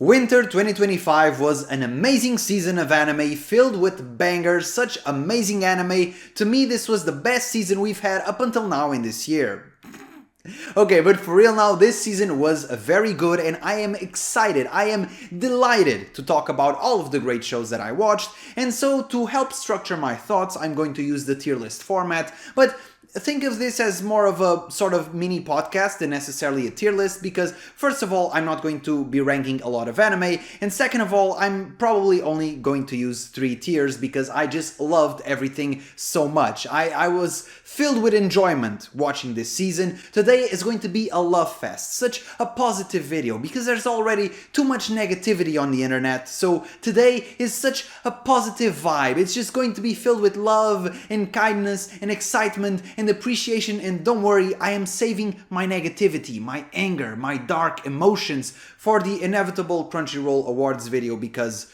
Winter 2025 was an amazing season of anime filled with bangers, such amazing anime. To me, this was the best season we've had up until now in this year. Okay, but for real now, this season was very good and I am excited, I am delighted to talk about all of the great shows that I watched. And so to help structure my thoughts, I'm going to use the tier list format, but think of this as more of a sort of mini podcast than necessarily a tier list because first of all, I'm not going to be ranking a lot of anime, and second of all, I'm probably only going to use 3 tiers because I just loved everything so much. I was filled with enjoyment watching this season. Today is going to be a love fest, such a positive video because there's already too much negativity on the internet, so today is such a positive vibe. It's just going to be filled with love and kindness and excitement and appreciation, and don't worry, I am saving my negativity, my anger, my dark emotions for the inevitable Crunchyroll Awards video because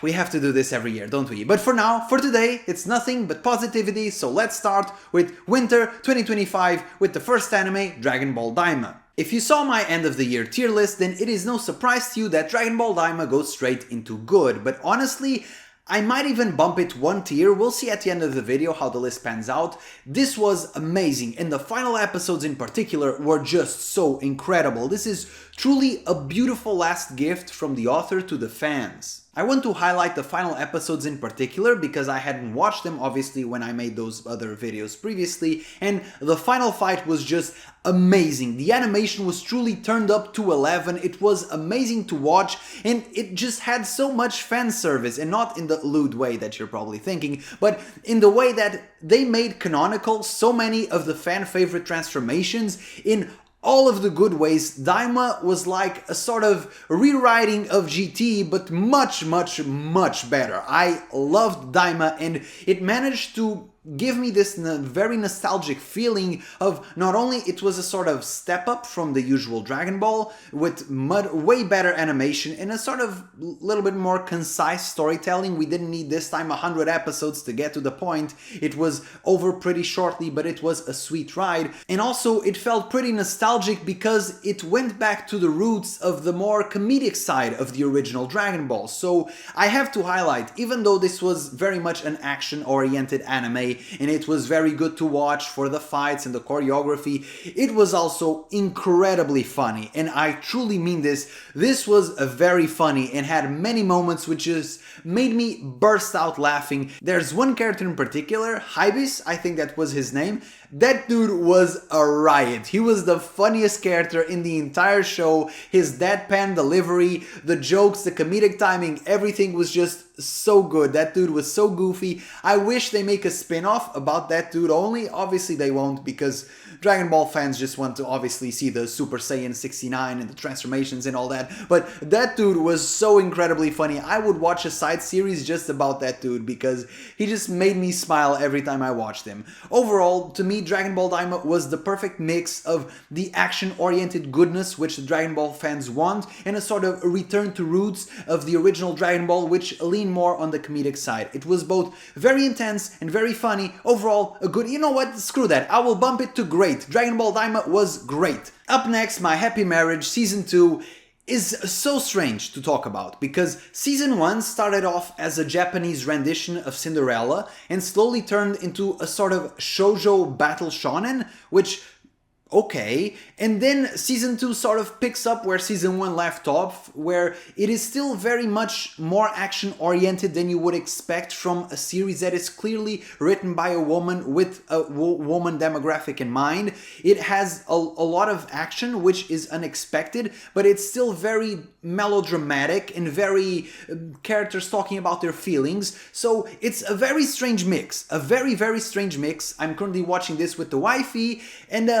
we have to do this every year, don't we? But for now, for today, it's nothing but positivity, so let's start with Winter 2025 with the first anime, Dragon Ball Daima. If you saw my end of the year tier list, then it is no surprise to you that Dragon Ball Daima goes straight into good, but honestly, I might even bump it 1 tier, we'll see at the end of the video how the list pans out. This was amazing, and the final episodes in particular were just so incredible. This is truly a beautiful last gift from the author to the fans. I want to highlight the final episodes in particular because I hadn't watched them obviously when I made those other videos previously, and the final fight was just amazing. The animation was truly turned up to 11, it was amazing to watch, and it just had so much fan service, and not in the lewd way that you're probably thinking, but in the way that they made canonical so many of the fan favorite transformations in all of the good ways. Daima was like a sort of rewriting of GT, but much better. I loved Daima, and it managed to give me this very nostalgic feeling of not only it was a sort of step up from the usual Dragon Ball with way better animation and a sort of little bit more concise storytelling. We didn't need this time 100 episodes to get to the point. It was over pretty shortly, but it was a sweet ride. And also it felt pretty nostalgic because it went back to the roots of the more comedic side of the original Dragon Ball. So I have to highlight, even though this was very much an action-oriented anime, and it was very good to watch for the fights and the choreography, it was also incredibly funny, and I truly mean this. This was very funny and had many moments which just made me burst out laughing. There's one character in particular, Hibis, I think that was his name. That dude was a riot. He was the funniest character in the entire show. His deadpan delivery, the jokes, the comedic timing, everything was just so good. That dude was so goofy. I wish they make a spin-off about that dude only. Obviously they won't because Dragon Ball fans just want to obviously see the Super Saiyan 69 and the transformations and all that. But that dude was so incredibly funny. I would watch a side series just about that dude because he just made me smile every time I watched him. Overall, to me, Dragon Ball Daima was the perfect mix of the action-oriented goodness which the Dragon Ball fans want and a sort of return to roots of the original Dragon Ball which lean more on the comedic side. It was both very intense and very funny. Overall, a good... You know what? Screw that. I will bump it to great. Dragon Ball Daima was great. Up next, My Happy Marriage Season 2 is so strange to talk about because Season 1 started off as a Japanese rendition of Cinderella and slowly turned into a sort of shoujo battle shonen, which... okay, and then Season 2 sort of picks up where Season 1 left off, where it is still very much more action-oriented than you would expect from a series that is clearly written by a woman with a woman demographic in mind. It has a lot of action, which is unexpected, but it's still very melodramatic and very characters talking about their feelings. So it's a very strange mix, a very strange mix. I'm currently watching this with the wifey, and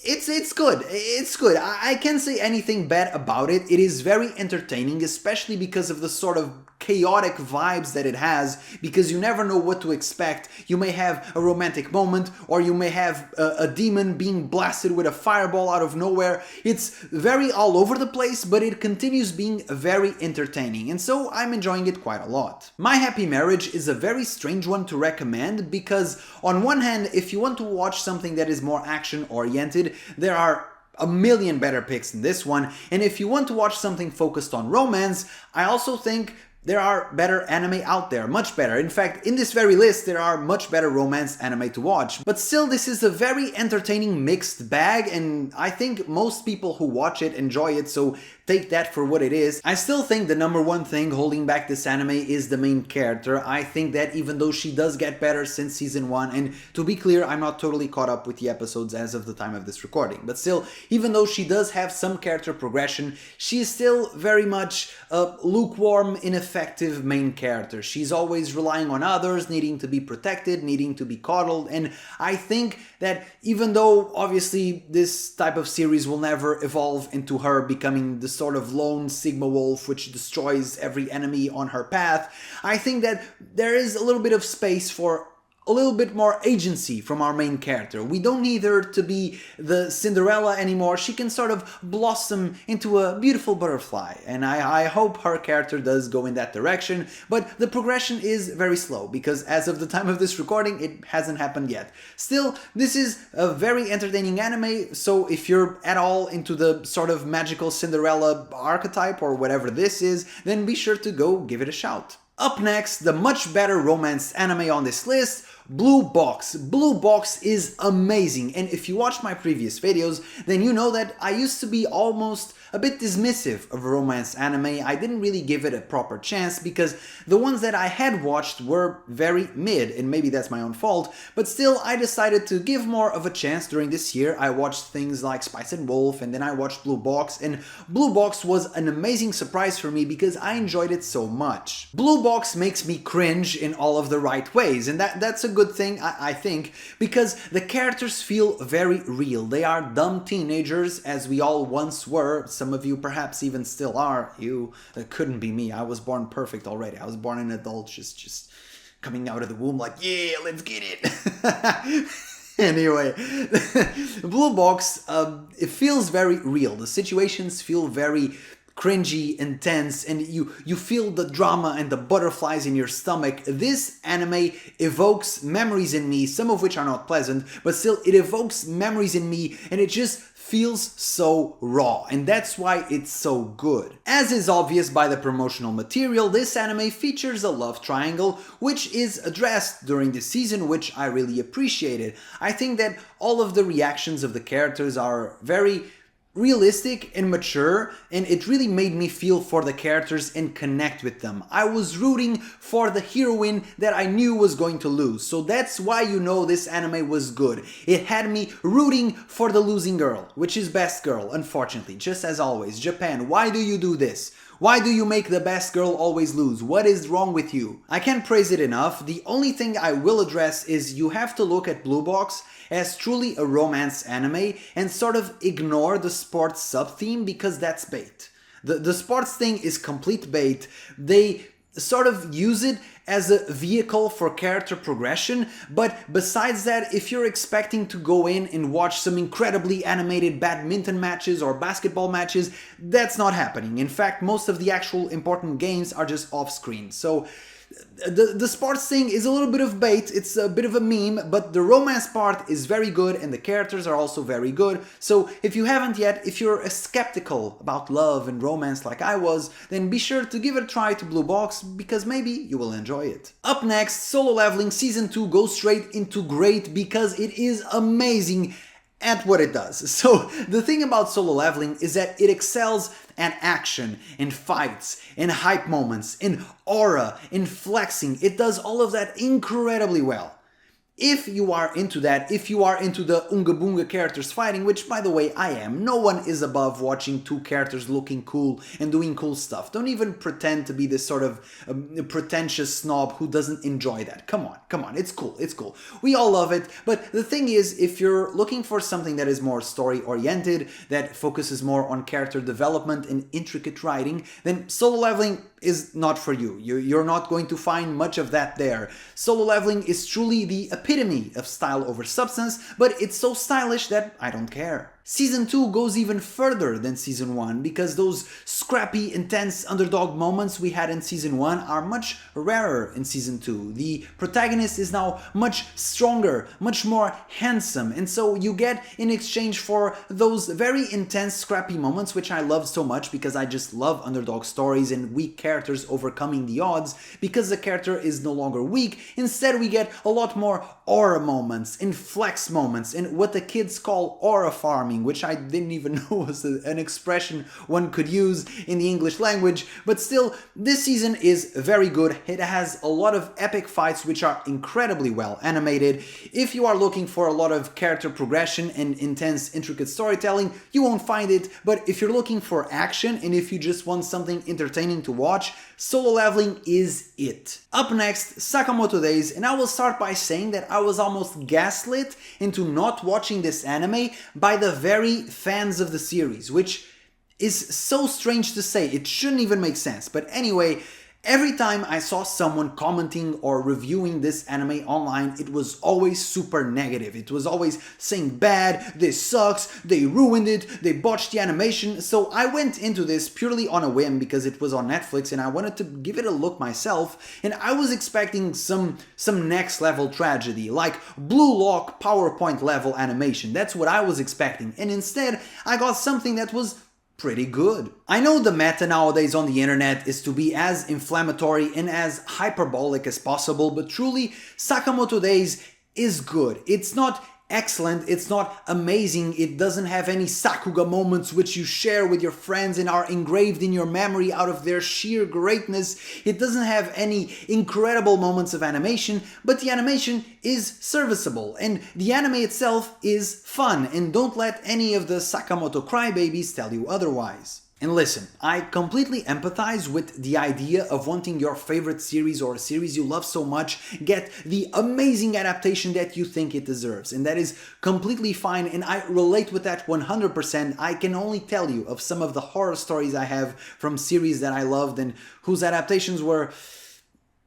it's good. It's good. I can't say anything bad about it. It is very entertaining, especially because of the sort of chaotic vibes that it has, because you never know what to expect. You may have a romantic moment, or you may have a demon being blasted with a fireball out of nowhere. It's very all over the place, but it continues being very entertaining, and so I'm enjoying it quite a lot. My Happy Marriage is a very strange one to recommend, because on one hand, if you want to watch something that is more action-oriented, there are a million better picks than this one, and if you want to watch something focused on romance, I also think there are better anime out there, much better. In fact, in this very list, there are much better romance anime to watch. But still, this is a very entertaining mixed bag, and I think most people who watch it enjoy it, so take that for what it is. I still think the number one thing holding back this anime is the main character. I think that even though she does get better since season 1, and to be clear, I'm not totally caught up with the episodes as of the time of this recording, but still, even though she does have some character progression, she is still very much a lukewarm, ineffective main character. She's always relying on others, needing to be protected, needing to be coddled, and I think that even though obviously this type of series will never evolve into her becoming the sort of lone Sigma wolf which destroys every enemy on her path, I think that there is a little bit of space for a little bit more agency from our main character. We don't need her to be the Cinderella anymore. She can sort of blossom into a beautiful butterfly, and I hope her character does go in that direction, but the progression is very slow because as of the time of this recording, it hasn't happened yet. Still, this is a very entertaining anime, so if you're at all into the sort of magical Cinderella archetype or whatever this is, then be sure to go give it a shout. Up next, the much better romance anime on this list, Blue Box. Blue Box is amazing, and if you watched my previous videos, then you know that I used to be almost a bit dismissive of romance anime. I didn't really give it a proper chance because the ones that I had watched were very mid, and maybe that's my own fault, but still I decided to give more of a chance during this year. I watched things like Spice and Wolf, and then I watched Blue Box, and Blue Box was an amazing surprise for me because I enjoyed it so much. Blue Box makes me cringe in all of the right ways, and that's a good thing, I think, because the characters feel very real. They are dumb teenagers, as we all once were. Some of you perhaps even still are. That couldn't be me. I was born perfect already. I was born an adult, just coming out of the womb like, yeah, let's get it. Anyway, Blue Box, it feels very real. The situations feel very cringy, intense, and you feel the drama and the butterflies in your stomach. This anime evokes memories in me, some of which are not pleasant, but still it evokes memories in me, and it just feels so raw, and that's why it's so good. As is obvious by the promotional material, this anime features a love triangle, which is addressed during this season, which I really appreciated. I think that all of the reactions of the characters are very realistic and mature, and it really made me feel for the characters and connect with them. I was rooting for the heroine that I knew was going to lose, so that's why you know this anime was good. It had me rooting for the losing girl, which is best girl, unfortunately, just as always. Japan, why do you do this? Why do you make the best girl always lose? What is wrong with you? I can't praise it enough. The only thing I will address is you have to look at Blue Box as truly a romance anime and sort of ignore the sports sub-theme because that's bait. The sports thing is complete bait. They sort of use it as a vehicle for character progression, but besides that, if you're expecting to go in and watch some incredibly animated badminton matches or basketball matches, that's not happening. In fact, most of the actual important games are just off-screen. So the sports thing is a little bit of bait, it's a bit of a meme, but the romance part is very good and the characters are also very good. So if you haven't yet, if you're skeptical about love and romance like I was, then be sure to give it a try to Blue Box because maybe you will enjoy it. Up next, Solo Leveling Season 2 goes straight into great because it is amazing at what it does. So the thing about Solo Leveling is that it excels at action, in fights, in hype moments, in aura, in flexing. It does all of that incredibly well. If you are into that, if you are into the Unga Bunga characters fighting, which by the way I am, no one is above watching two characters looking cool and doing cool stuff. Don't even pretend to be this sort of pretentious snob who doesn't enjoy that. Come on, it's cool, it's cool. We all love it, but the thing is, if you're looking for something that is more story oriented, that focuses more on character development and intricate writing, then Solo Leveling is not for you. You're not going to find much of that there. Solo Leveling is truly the epitome of style over substance, but it's so stylish that I don't care. Season 2 goes even further than Season 1 because those scrappy, intense underdog moments we had in Season 1 are much rarer in Season 2. The protagonist is now much stronger, much more handsome, and so you get in exchange for those very intense, scrappy moments, which I love so much because I just love underdog stories and weak characters overcoming the odds. Because the character is no longer weak, instead we get a lot more aura moments, and flex moments, and what the kids call aura farming, which I didn't even know was an expression one could use in the English language, but still, this season is very good. It has a lot of epic fights which are incredibly well animated. If you are looking for a lot of character progression and intense, intricate storytelling, you won't find it, but if you're looking for action and if you just want something entertaining to watch, Solo Leveling is it. Up next, Sakamoto Days, and I will start by saying that I was almost gaslit into not watching this anime by the very fans of the series, which is so strange to say. It shouldn't even make sense. But anyway, every time I saw someone commenting or reviewing this anime online, it was always super negative. It was always saying bad, this sucks, they ruined it, they botched the animation. So I went into this purely on a whim because it was on Netflix and I wanted to give it a look myself. And I was expecting some next level tragedy, like Blue Lock PowerPoint level animation. That's what I was expecting. And instead, I got something that was pretty good. I know the meta nowadays on the internet is to be as inflammatory and as hyperbolic as possible, but truly, Sakamoto Days is good. It's not excellent, it's not amazing, it doesn't have any Sakuga moments which you share with your friends and are engraved in your memory out of their sheer greatness. It doesn't have any incredible moments of animation, but the animation is serviceable and the anime itself is fun, and don't let any of the Sakamoto crybabies tell you otherwise. And listen, I completely empathize with the idea of wanting your favorite series or a series you love so much get the amazing adaptation that you think it deserves. And that is completely fine, and I relate with that 100%. I can only tell you of some of the horror stories I have from series that I loved and whose adaptations were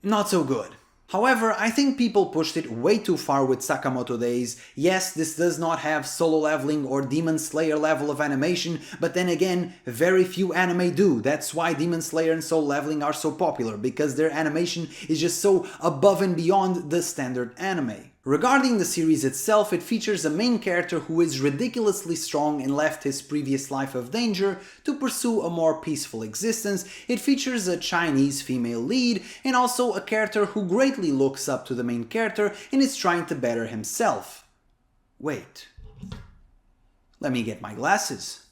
not so good. However, I think people pushed it way too far with Sakamoto Days. Yes, this does not have Solo Leveling or Demon Slayer level of animation, but then again, very few anime do. That's why Demon Slayer and Solo Leveling are so popular, because their animation is just so above and beyond the standard anime. Regarding the series itself, it features a main character who is ridiculously strong and left his previous life of danger to pursue a more peaceful existence. It features a Chinese female lead and also a character who greatly looks up to the main character and is trying to better himself. Wait. Let me get my glasses.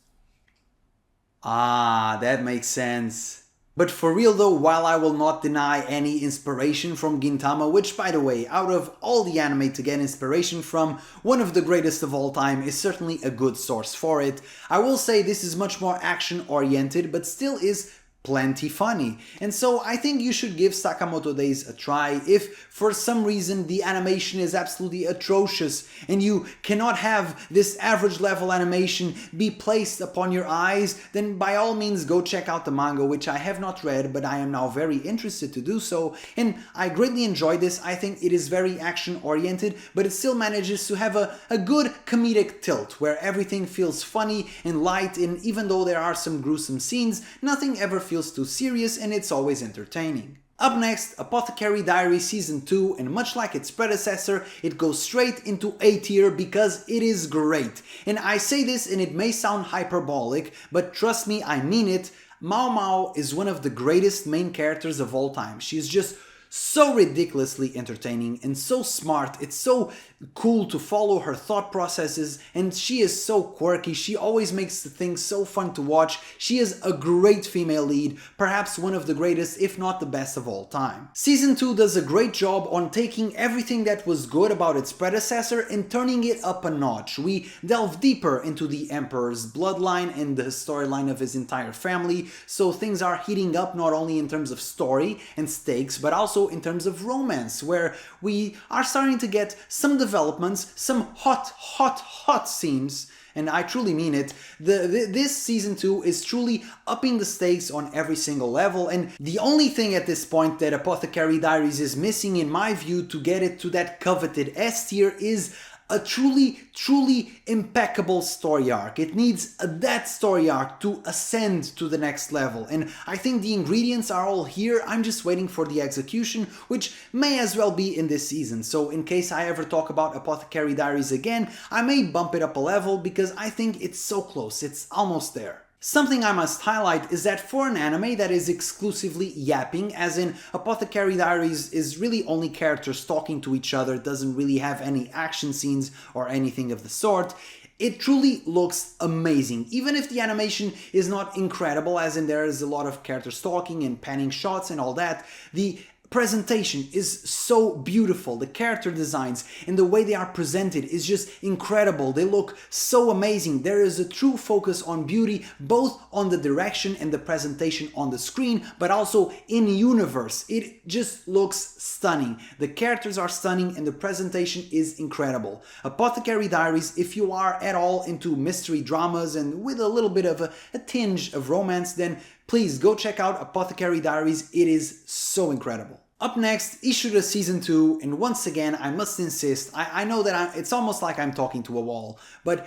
Ah, that makes sense. But for real though, while I will not deny any inspiration from Gintama, which by the way, out of all the anime to get inspiration from, one of the greatest of all time is certainly a good source for it, I will say this is much more action oriented, but still is plenty funny. And so I think you should give Sakamoto Days a try. If for some reason the animation is absolutely atrocious and you cannot have this average level animation be placed upon your eyes, then by all means go check out the manga, which I have not read, but I am now very interested to do so. And I greatly enjoyed this. I think it is very action oriented, but it still manages to have a good comedic tilt where everything feels funny and light, and even though there are some gruesome scenes, nothing ever feels too serious and it's always entertaining. Up next, Apothecary Diaries Season 2, and much like its predecessor, it goes straight into A tier because it is great. And I say this and it may sound hyperbolic, but trust me, I mean it. Mao Mao is one of the greatest main characters of all time. She is just so ridiculously entertaining and so smart. It's so cool to follow her thought processes, and she is so quirky. She always makes the things so fun to watch. She is a great female lead, perhaps one of the greatest, if not the best of all time. Season 2 does a great job on taking everything that was good about its predecessor and turning it up a notch. We delve deeper into the Emperor's bloodline and the storyline of his entire family, so things are heating up not only in terms of story and stakes, but also in terms of romance, where we are starting to get some developments, some hot scenes, and I truly mean it. This season 2 is truly upping the stakes on every single level, and the only thing at this point that Apothecary Diaries is missing in my view to get it to that coveted S tier is a truly impeccable story arc. It needs that story arc to ascend to the next level, and I think the ingredients are all here. I'm just waiting for the execution, which may as well be in this season. So in case I ever talk about Apothecary Diaries again, I may bump it up a level because I think it's so close, it's almost there. Something I must highlight is that for an anime that is exclusively yapping, as in Apothecary Diaries is really only characters talking to each other, doesn't really have any action scenes or anything of the sort, it truly looks amazing. Even if the animation is not incredible, as in there is a lot of characters talking and panning shots and all that, the presentation is so beautiful. The character designs and the way they are presented is just incredible. They look so amazing. There is a true focus on beauty, both on the direction and the presentation on the screen, but also in universe. It just looks stunning. The characters are stunning and the presentation is incredible. Apothecary Diaries, if you are at all into mystery dramas and with a little bit of a tinge of romance, then please go check out Apothecary Diaries. It is so incredible. Up next, Ishura Season 2, and once again, I must insist, I know that it's almost like I'm talking to a wall, but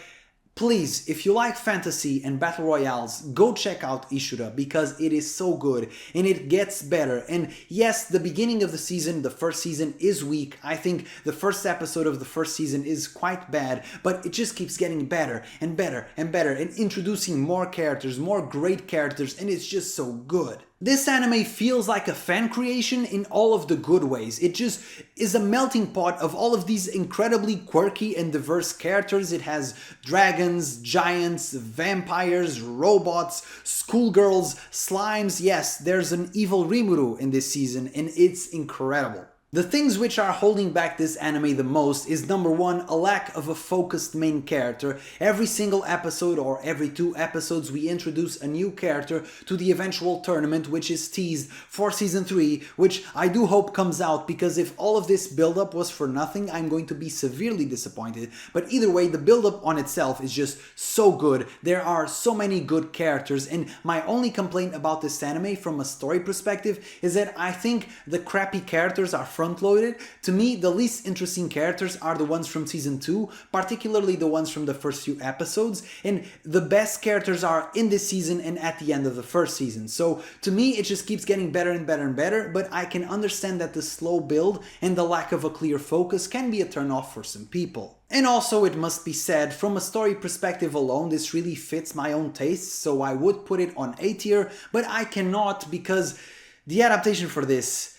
please, if you like fantasy and battle royales, go check out Ishura because it is so good and it gets better. And yes, the beginning of the season, the first season, is weak. I think the first episode of the first season is quite bad, but it just keeps getting better and better and better and introducing more characters, more great characters, and it's just so good. This anime feels like a fan creation in all of the good ways. It just is a melting pot of all of these incredibly quirky and diverse characters. It has dragons, giants, vampires, robots, schoolgirls, slimes. Yes, there's an evil Rimuru in this season and it's incredible. The things which are holding back this anime the most is number one, a lack of a focused main character. Every single episode or every 2 episodes we introduce a new character to the eventual tournament, which is teased for season 3, which I do hope comes out, because if all of this build-up was for nothing, I'm going to be severely disappointed. But either way, the build-up on itself is just so good. There are so many good characters, and my only complaint about this anime from a story perspective is that I think the crappy characters are front-loaded. To me, the least interesting characters are the ones from season 2, particularly the ones from the first few episodes, and the best characters are in this season and at the end of the first season. So to me, it just keeps getting better and better and better, but I can understand that the slow build and the lack of a clear focus can be a turn-off for some people. And also, it must be said, from a story perspective alone, this really fits my own tastes, so I would put it on A tier, but I cannot because the adaptation for this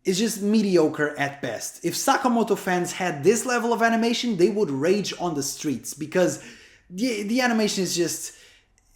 is just mediocre at best. If Sakamoto fans had this level of animation, they would rage on the streets, because the animation is just,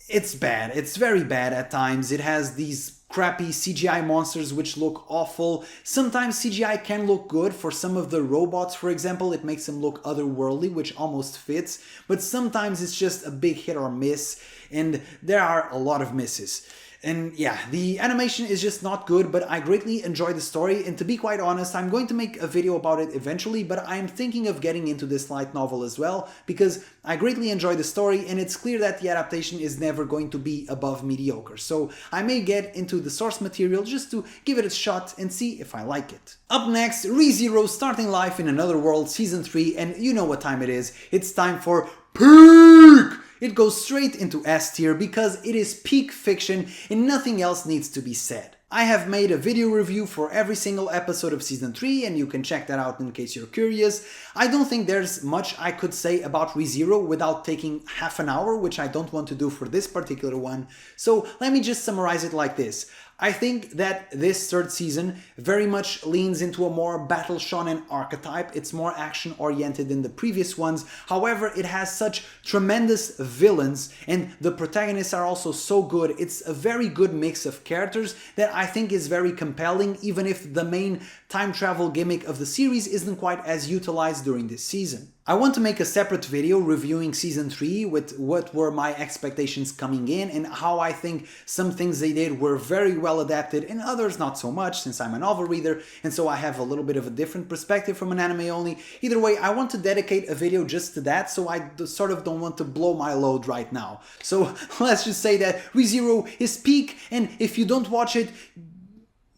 it's bad. It's very bad at times. It has these crappy CGI monsters which look awful. Sometimes CGI can look good. For some of the robots, for example, it makes them look otherworldly, which almost fits. But sometimes it's just a big hit or miss, and there are a lot of misses. And yeah, the animation is just not good, but I greatly enjoy the story, and to be quite honest, I'm going to make a video about it eventually, but I'm thinking of getting into this light novel as well, because I greatly enjoy the story, and it's clear that the adaptation is never going to be above mediocre, so I may get into the source material just to give it a shot and see if I like it. Up next, ReZero Starting Life in Another World Season 3, and you know what time it is. It's time for peak! It goes straight into S tier because it is peak fiction and nothing else needs to be said. I have made a video review for every single episode of Season 3 and you can check that out in case you're curious. I don't think there's much I could say about ReZero without taking half an hour, which I don't want to do for this particular one. So let me just summarize it like this. I think that this third season very much leans into a more battle shonen archetype. It's more action oriented than the previous ones. However, it has such tremendous villains and the protagonists are also so good. It's a very good mix of characters that I think is very compelling, even if the main time travel gimmick of the series isn't quite as utilized during this season. I want to make a separate video reviewing Season 3 with what were my expectations coming in and how I think some things they did were very well adapted and others not so much, since I'm a novel reader and so I have a little bit of a different perspective from an anime only. Either way, I want to dedicate a video just to that, so I sort of don't want to blow my load right now. So let's just say that ReZero is peak, and if you don't watch it,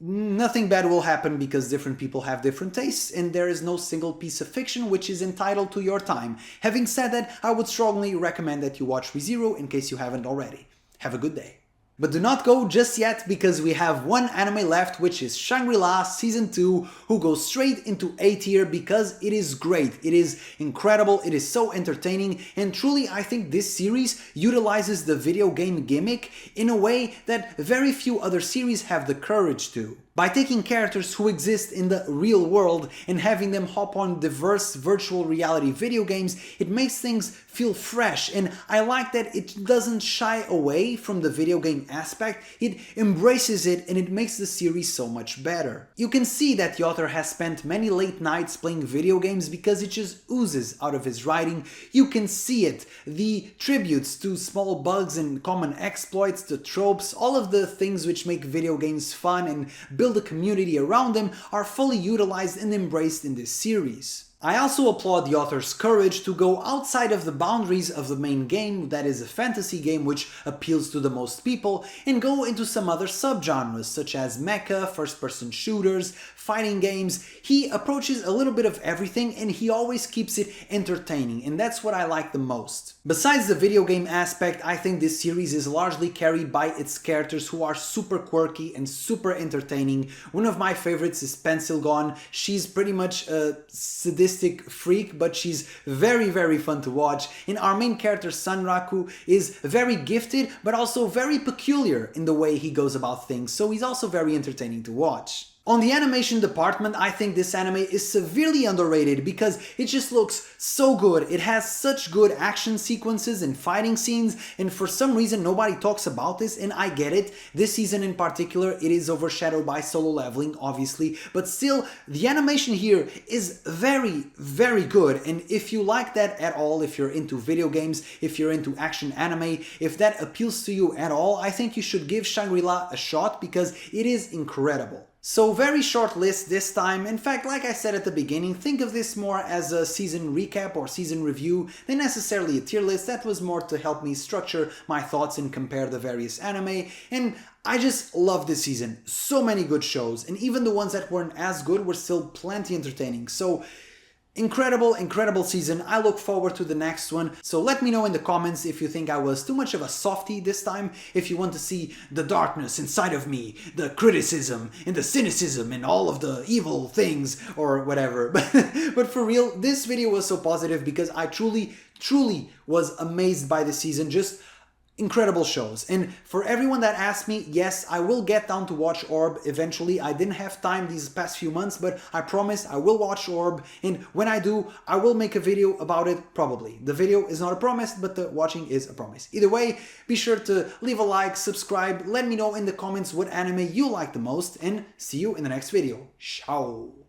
nothing bad will happen because different people have different tastes and there is no single piece of fiction which is entitled to your time. Having said that, I would strongly recommend that you watch ReZero in case you haven't already. Have a good day. But do not go just yet because we have one anime left, which is Shangri-La Season 2, who goes straight into A tier because it is great, it is incredible, it is so entertaining, and truly I think this series utilizes the video game gimmick in a way that very few other series have the courage to. By taking characters who exist in the real world and having them hop on diverse virtual reality video games, it makes things feel fresh, and I like that it doesn't shy away from the video game aspect, it embraces it and it makes the series so much better. You can see that the author has spent many late nights playing video games because it just oozes out of his writing. You can see it, the tributes to small bugs and common exploits, the tropes, all of the things which make video games fun and build a community around them are fully utilized and embraced in this series. I also applaud the author's courage to go outside of the boundaries of the main game, that is a fantasy game which appeals to the most people, and go into some other subgenres such as mecha, first-person shooters, fighting games. He approaches a little bit of everything and he always keeps it entertaining, and that's what I like the most. Besides the video game aspect, I think this series is largely carried by its characters who are super quirky and super entertaining. One of my favorites is Pencil Gone. She's pretty much a sadistic freak, but she's very fun to watch. And our main character Sanraku is very gifted, but also very peculiar in the way he goes about things, so he's also very entertaining to watch. On the animation department, I think this anime is severely underrated because it just looks so good. It has such good action sequences and fighting scenes, and for some reason nobody talks about this, and I get it. This season in particular, it is overshadowed by Solo Leveling, obviously, but still, the animation here is very good, and if you like that at all, if you're into video games, if you're into action anime, if that appeals to you at all, I think you should give Shangri-La a shot because it is incredible. So very short list this time. In fact, like I said at the beginning, think of this more as a season recap or season review than necessarily a tier list. That was more to help me structure my thoughts and compare the various anime. And I just love this season. So many good shows, and even the ones that weren't as good were still plenty entertaining. So incredible season. I look forward to the next one. So let me know in the comments if you think I was too much of a softie this time, if you want to see the darkness inside of me, the criticism and the cynicism and all of the evil things or whatever. But for real, this video was so positive because I truly was amazed by the season. Just incredible shows. And for everyone that asked me, yes, I will get down to watch Orb eventually. I didn't have time these past few months, but I promise I will watch Orb, and when I do, I will make a video about it, probably. The video is not a promise, but the watching is a promise. Either way, be sure to leave a like, subscribe, let me know in the comments what anime you like the most, and see you in the next video. Ciao!